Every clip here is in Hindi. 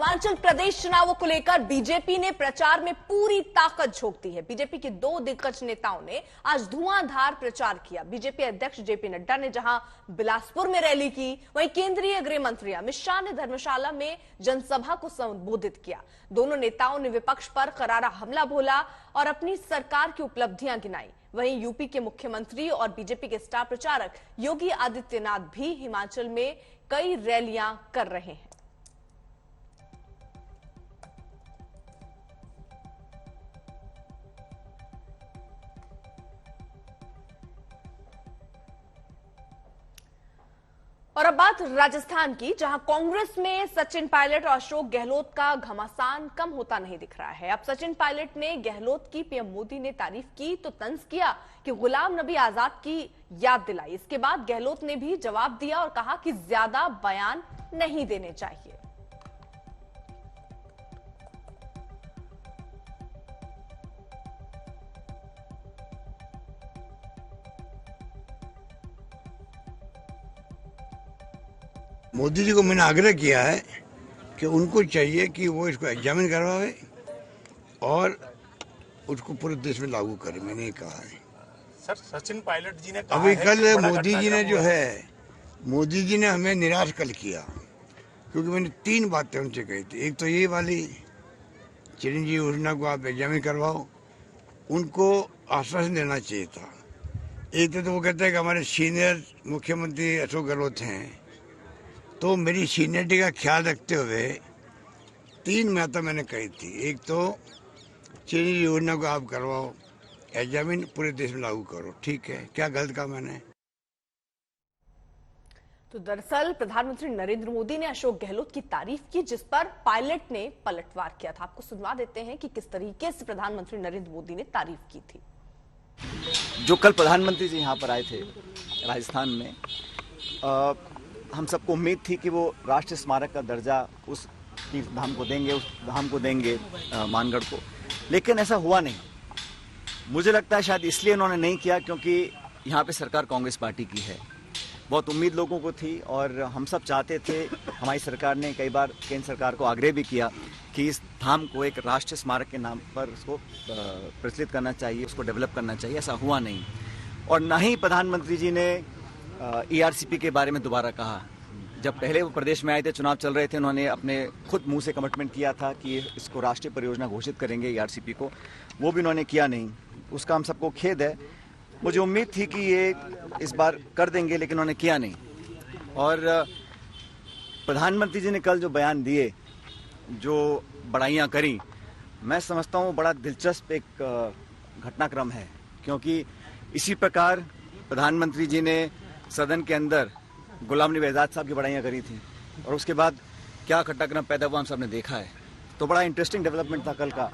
हिमाचल प्रदेश चुनावों को लेकर बीजेपी ने प्रचार में पूरी ताकत झोंक दी है। बीजेपी के दो दिग्गज नेताओं ने आज धुआंधार प्रचार किया। बीजेपी अध्यक्ष जेपी नड्डा ने जहां बिलासपुर में रैली की, वहीं केंद्रीय गृह मंत्री अमित शाह ने धर्मशाला में जनसभा को संबोधित किया। दोनों नेताओं ने विपक्ष पर करारा हमला बोला और अपनी सरकार की उपलब्धियां गिनाई। वहीं यूपी के मुख्यमंत्री और बीजेपी के स्टार प्रचारक योगी आदित्यनाथ भी हिमाचल में कई रैलियां कर रहे हैं। और अब बात राजस्थान की, जहां कांग्रेस में सचिन पायलट और अशोक गहलोत का घमासान कम होता नहीं दिख रहा है। अब सचिन पायलट ने गहलोत की पीएम मोदी ने तारीफ की तो तंज किया कि गुलाम नबी आजाद की याद दिलाई। इसके बाद गहलोत ने भी जवाब दिया और कहा कि ज्यादा बयान नहीं देने चाहिए। मोदी जी को मैंने आग्रह किया है कि उनको चाहिए कि वो इसको एग्जामिन करवाए और उसको पूरे देश में लागू करे। मैंने ये कहा है। सर, सचिन पायलट जी ने कहा अभी है कल मोदी जी ने जो है, मोदी जी ने हमें निराश कल किया, क्योंकि मैंने 3 बातें उनसे कही थी। एक तो ये वाली चिरंजीवी योजना को आप एग्जामिन करवाओ, उनको आश्वासन देना चाहिए था। एक तो वो कहते हैं कि हमारे सीनियर मुख्यमंत्री अशोक गहलोत हैं, तो मेरी सीनियरिटी का ख्याल रखते हुए 3 बातें मैंने कही थी। एक तो चिरंजीवी योजना को आप करवाओ, एग्जामिन पूरे देश में लागू करो। ठीक है, क्या गलत कहा मैंने? तो दरअसल प्रधानमंत्री नरेंद्र मोदी ने अशोक गहलोत की तारीफ की, जिस पर पायलट ने पलटवार किया था। आपको सुनवा देते हैं कि किस तरीके से प्रधानमंत्री नरेंद्र मोदी ने तारीफ की थी। जो कल प्रधानमंत्री जी यहाँ पर आए थे राजस्थान में, हम सबको उम्मीद थी कि वो राष्ट्रीय स्मारक का दर्जा उस तीर्थ धाम को देंगे, उस धाम को देंगे मानगढ़ को, लेकिन ऐसा हुआ नहीं। मुझे लगता है शायद इसलिए उन्होंने नहीं किया क्योंकि यहाँ पे सरकार कांग्रेस पार्टी की है। बहुत उम्मीद लोगों को थी और हम सब चाहते थे, हमारी सरकार ने कई बार केंद्र सरकार को आग्रह भी किया कि इस धाम को एक राष्ट्रीय स्मारक के नाम पर उसको प्रचलित करना चाहिए, उसको डेवलप करना चाहिए। ऐसा हुआ नहीं। और ना ही प्रधानमंत्री जी ने ERCP के बारे में दोबारा कहा। जब पहले वो प्रदेश में आए थे, चुनाव चल रहे थे, उन्होंने अपने खुद मुंह से कमिटमेंट किया था कि इसको राष्ट्रीय परियोजना घोषित करेंगे ERCP को, वो भी उन्होंने किया नहीं। उसका हम सबको खेद है। मुझे उम्मीद थी कि ये इस बार कर देंगे, लेकिन उन्होंने किया नहीं। और प्रधानमंत्री जी ने कल जो बयान दिए, जो बड़ाइयाँ करी, मैं समझता हूँ बड़ा दिलचस्प एक घटनाक्रम है, क्योंकि इसी प्रकार प्रधानमंत्री जी ने सदन के अंदर गुलाम नबी आजाद साहब की बड़ाइयाँ करी थी और उसके बाद क्या घटनाक्रम पैदा हुआ हम सब ने देखा है। तो बड़ा इंटरेस्टिंग डेवलपमेंट था कल का,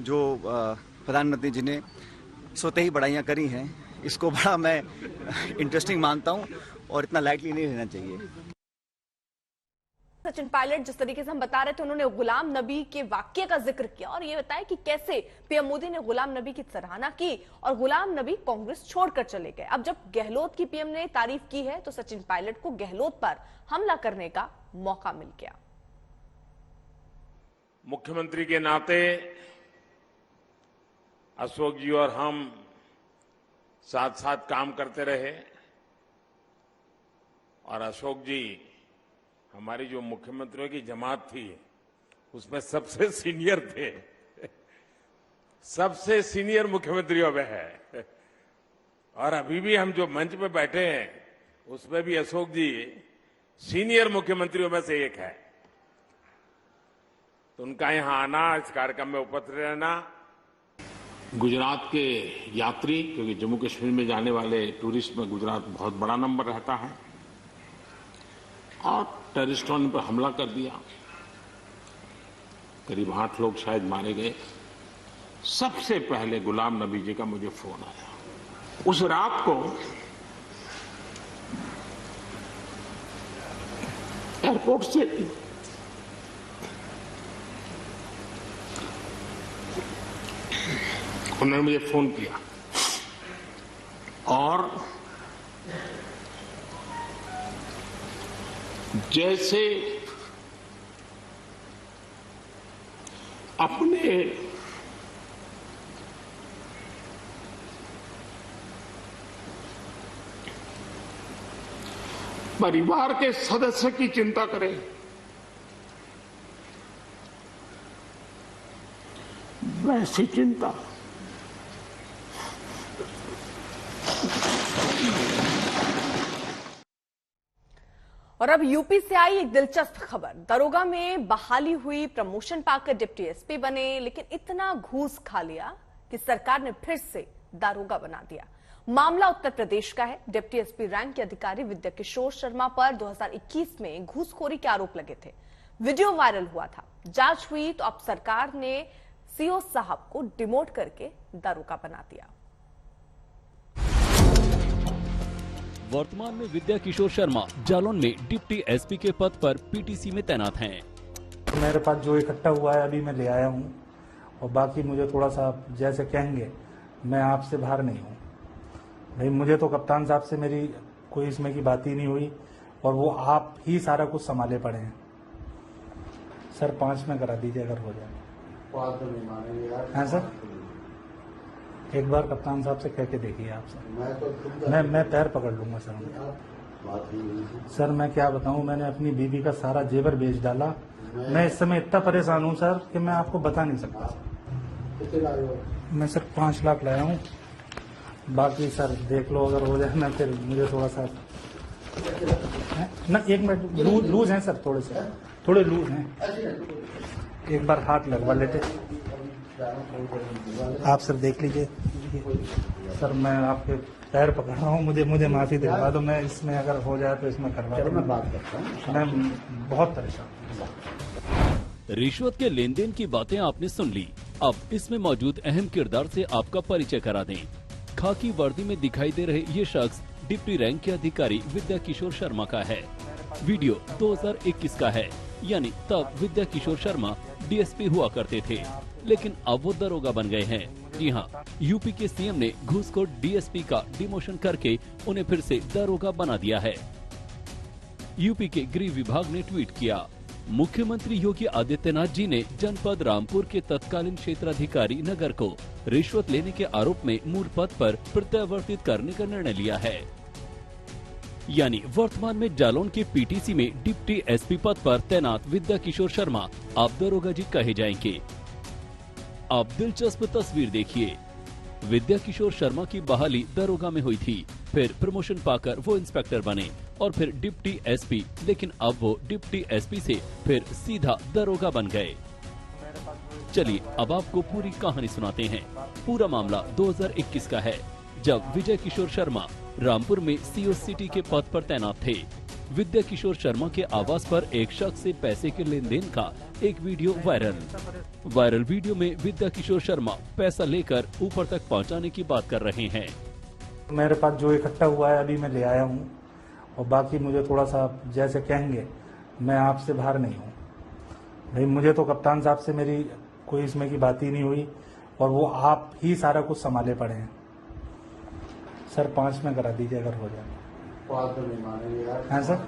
जो प्रधानमंत्री जी ने स्वतः ही बड़ाइयाँ करी हैं। इसको बड़ा मैं इंटरेस्टिंग मानता हूँ और इतना लाइटली नहीं लेना चाहिए। सचिन पायलट जिस तरीके से हम बता रहे थे, उन्होंने गुलाम नबी के वाक्य का जिक्र किया और ये बताया कि कैसे पीएम मोदी ने गुलाम नबी की सराहना की और गुलाम नबी कांग्रेस छोड़कर चले गए। अब जब गहलोत की पीएम ने तारीफ की है तो सचिन पायलट को गहलोत पर हमला करने का मौका मिल गया। मुख्यमंत्री के नाते अशोक जी और हम साथ साथ काम करते रहे और अशोक जी हमारी जो मुख्यमंत्रियों की जमात थी उसमें सबसे सीनियर थे, सबसे सीनियर मुख्यमंत्रियों में है। और अभी भी हम जो मंच पे बैठे हैं उसमें भी अशोक जी सीनियर मुख्यमंत्रियों में से एक है। तो उनका यहां आना, इस कार्यक्रम में उपस्थित रहना, गुजरात के यात्री, क्योंकि जम्मू कश्मीर में जाने वाले टूरिस्ट में गुजरात बहुत बड़ा नंबर रहता है, और टेररिस्टों ने पर हमला कर दिया, करीब 8 लोग शायद मारे गए। सबसे पहले गुलाम नबी जी का मुझे फोन आया। उस रात को एयरपोर्ट से उन्होंने मुझे फोन किया और जैसे अपने परिवार के सदस्य की चिंता करें, वैसी चिंता और अब यूपी से आई एक दिलचस्प खबर। दरोगा में बहाली हुई, प्रमोशन पाकर डिप्टी एसपी बने, लेकिन इतना घूस खा लिया कि सरकार ने फिर से दारोगा बना दिया। मामला उत्तर प्रदेश का है। डिप्टी एसपी रैंक के अधिकारी विद्या किशोर शर्मा पर 2021 में घूसखोरी के आरोप लगे थे। वीडियो वायरल हुआ था, जांच हुई तो अब सरकार ने सीओ साहब को डिमोट करके दारोगा बना दिया। वर्तमान में विद्या किशोर शर्मा जालौन में डिप्टी एसपी के पद पर पीटीसी में तैनात हैं। मेरे पास जो इकट्ठा हुआ है अभी मैं ले आया हूँ, और बाकी मुझे थोड़ा सा जैसे कहेंगे, मैं आपसे बाहर नहीं हूँ भाई। मुझे तो कप्तान साहब से मेरी कोई इसमें की बात ही नहीं हुई, और वो आप ही सारा कुछ संभाले पड़े हैं। सर 5 में करा दीजिए अगर हो जाए। हाँ सर, एक बार कप्तान साहब से कह के देखिए आप सर। मैं पैर पकड़ लूंगा सर। सर मैं क्या बताऊं, मैंने अपनी बीवी का सारा जेवर बेच डाला। मैं इस समय इतना परेशान हूं सर कि मैं आपको बता नहीं सकता सर। मैं सर 5 लाख लाया हूं, बाकी सर देख लो अगर हो जाए ना। फिर मुझे थोड़ा सा ना, 1 मिनट, लूज हैं सर, थोड़े लूज हैं। एक बार हाथ लगवा लेते आप सर, देख लीजिए सर। मैं आपके पैर पकड़ रहा हूँ, मुझे माफी दिलवा दो। मैं इसमें अगर हो जाए तो इसमें करवा दो। मैं बात करता हूँ, मैं बहुत परेशान हूँ। रिश्वत के लेन देन की बातें आपने सुन ली। अब इसमें मौजूद अहम किरदार से आपका परिचय करा दें। खाकी वर्दी में दिखाई दे रहे ये शख्स डिप्टी रैंक के अधिकारी विद्या किशोर शर्मा का है। वीडियो 2021 का है, यानी तब विद्या किशोर शर्मा डीएसपी हुआ करते थे, लेकिन अब वो दरोगा बन गए हैं। जी हाँ, यूपी के सीएम ने घूसखोर डीएसपी का डिमोशन करके उन्हें फिर से दरोगा बना दिया है। यूपी के गृह विभाग ने ट्वीट किया, मुख्यमंत्री योगी आदित्यनाथ जी ने जनपद रामपुर के तत्कालीन क्षेत्राधिकारी नगर को रिश्वत लेने के आरोप में मूल पद पर प्रत्यावर्तित करने का निर्णय लिया है। यानी वर्तमान में जालौन के पीटीसी में डिप्टी एसपी पद पर तैनात विद्या किशोर शर्मा अब दरोगा जी कहे जाएंगे। अब दिलचस्प तस्वीर देखिए। विद्या किशोर शर्मा की बहाली दरोगा में हुई थी, फिर प्रमोशन पाकर वो इंस्पेक्टर बने और फिर डिप्टी एसपी, लेकिन अब वो डिप्टी एसपी से फिर सीधा दरोगा बन गए। चलिए अब आपको पूरी कहानी सुनाते हैं। पूरा मामला 2021 का है, जब विजय किशोर शर्मा रामपुर में सीओ सिटी के पद पर तैनात थे। विद्या किशोर शर्मा के आवास पर एक शख्स से पैसे के लेन देन का एक वीडियो वायरल वीडियो में विद्या किशोर शर्मा पैसा लेकर ऊपर तक पहुंचाने की बात कर रहे हैं। मेरे पास जो इकट्ठा हुआ है अभी मैं ले आया हूँ, और बाकी मुझे थोड़ा सा जैसे कहेंगे, मैं आपसे बाहर नहीं हूँ भाई। मुझे तो कप्तान साहब से मेरी कोई इसमें की बात ही नहीं हुई, और वो आप ही सारा कुछ संभाले पड़े हैं। सर 5 में करा दीजिए अगर हो जाए। हाँ सर,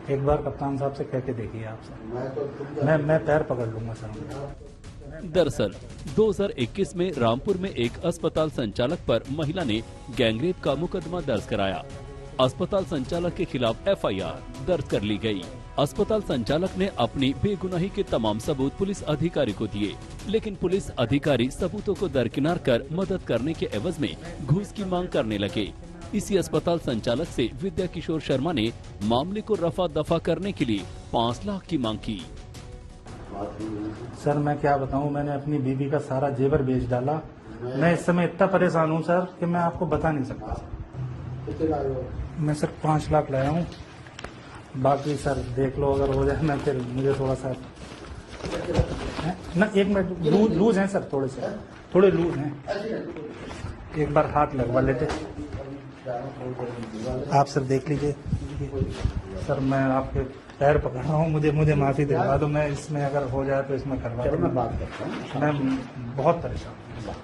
एक बार कप्तान साहब से कह के देखिए आप सर। मैं पैर पकड़ लूंगा सर। दरअसल 2021 में रामपुर में एक अस्पताल संचालक पर महिला ने गैंगरेप का मुकदमा दर्ज कराया। अस्पताल संचालक के खिलाफ एफआईआर दर्ज कर ली गई। अस्पताल संचालक ने अपनी बेगुनाही के तमाम सबूत पुलिस अधिकारी को दिए, लेकिन पुलिस अधिकारी सबूतों को दरकिनार कर मदद करने के एवज में घूस की मांग करने लगे। इसी अस्पताल संचालक से विद्या किशोर शर्मा ने मामले को रफा दफा करने के लिए 5 लाख की मांग की। सर मैं क्या बताऊं, मैंने अपनी बीवी का सारा जेवर बेच डाला। मैं इस समय इतना परेशान हूं सर कि मैं आपको बता नहीं सकता। मैं सर 5 लाख लाया हूं, बाकी सर देख लो अगर हो जाए ना। फिर मुझे थोड़ा सा ना, 1 मिनट, लूज हैं सर, थोड़े लूज हैं। एक बार हाथ लगवा लेते आप सर, देख लीजिए सर। मैं आपके पैर पकड़ रहा हूँ, मुझे माफी दिलवा दो। मैं इसमें अगर हो जाए तो इसमें करवा दो। मैं बात करता हूँ, मैं बहुत परेशान हूँ।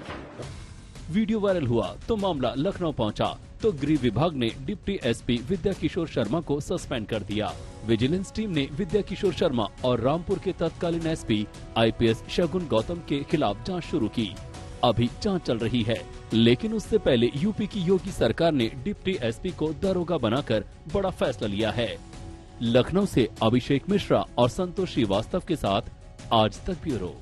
वीडियो वायरल हुआ तो मामला लखनऊ पहुंचा, तो गृह विभाग ने डिप्टी एसपी विद्या किशोर शर्मा को सस्पेंड कर दिया। विजिलेंस टीम ने विद्या किशोर शर्मा और रामपुर के तत्कालीन एसपी आईपीएस शगुन गौतम के खिलाफ जांच शुरू की। अभी जांच चल रही है, लेकिन उससे पहले यूपी की योगी सरकार ने डिप्टी एसपी को दरोगा बनाकर बड़ा फैसला लिया है। लखनऊ से अभिषेक मिश्रा और संतोष श्रीवास्तव के साथ आज तक ब्यूरो।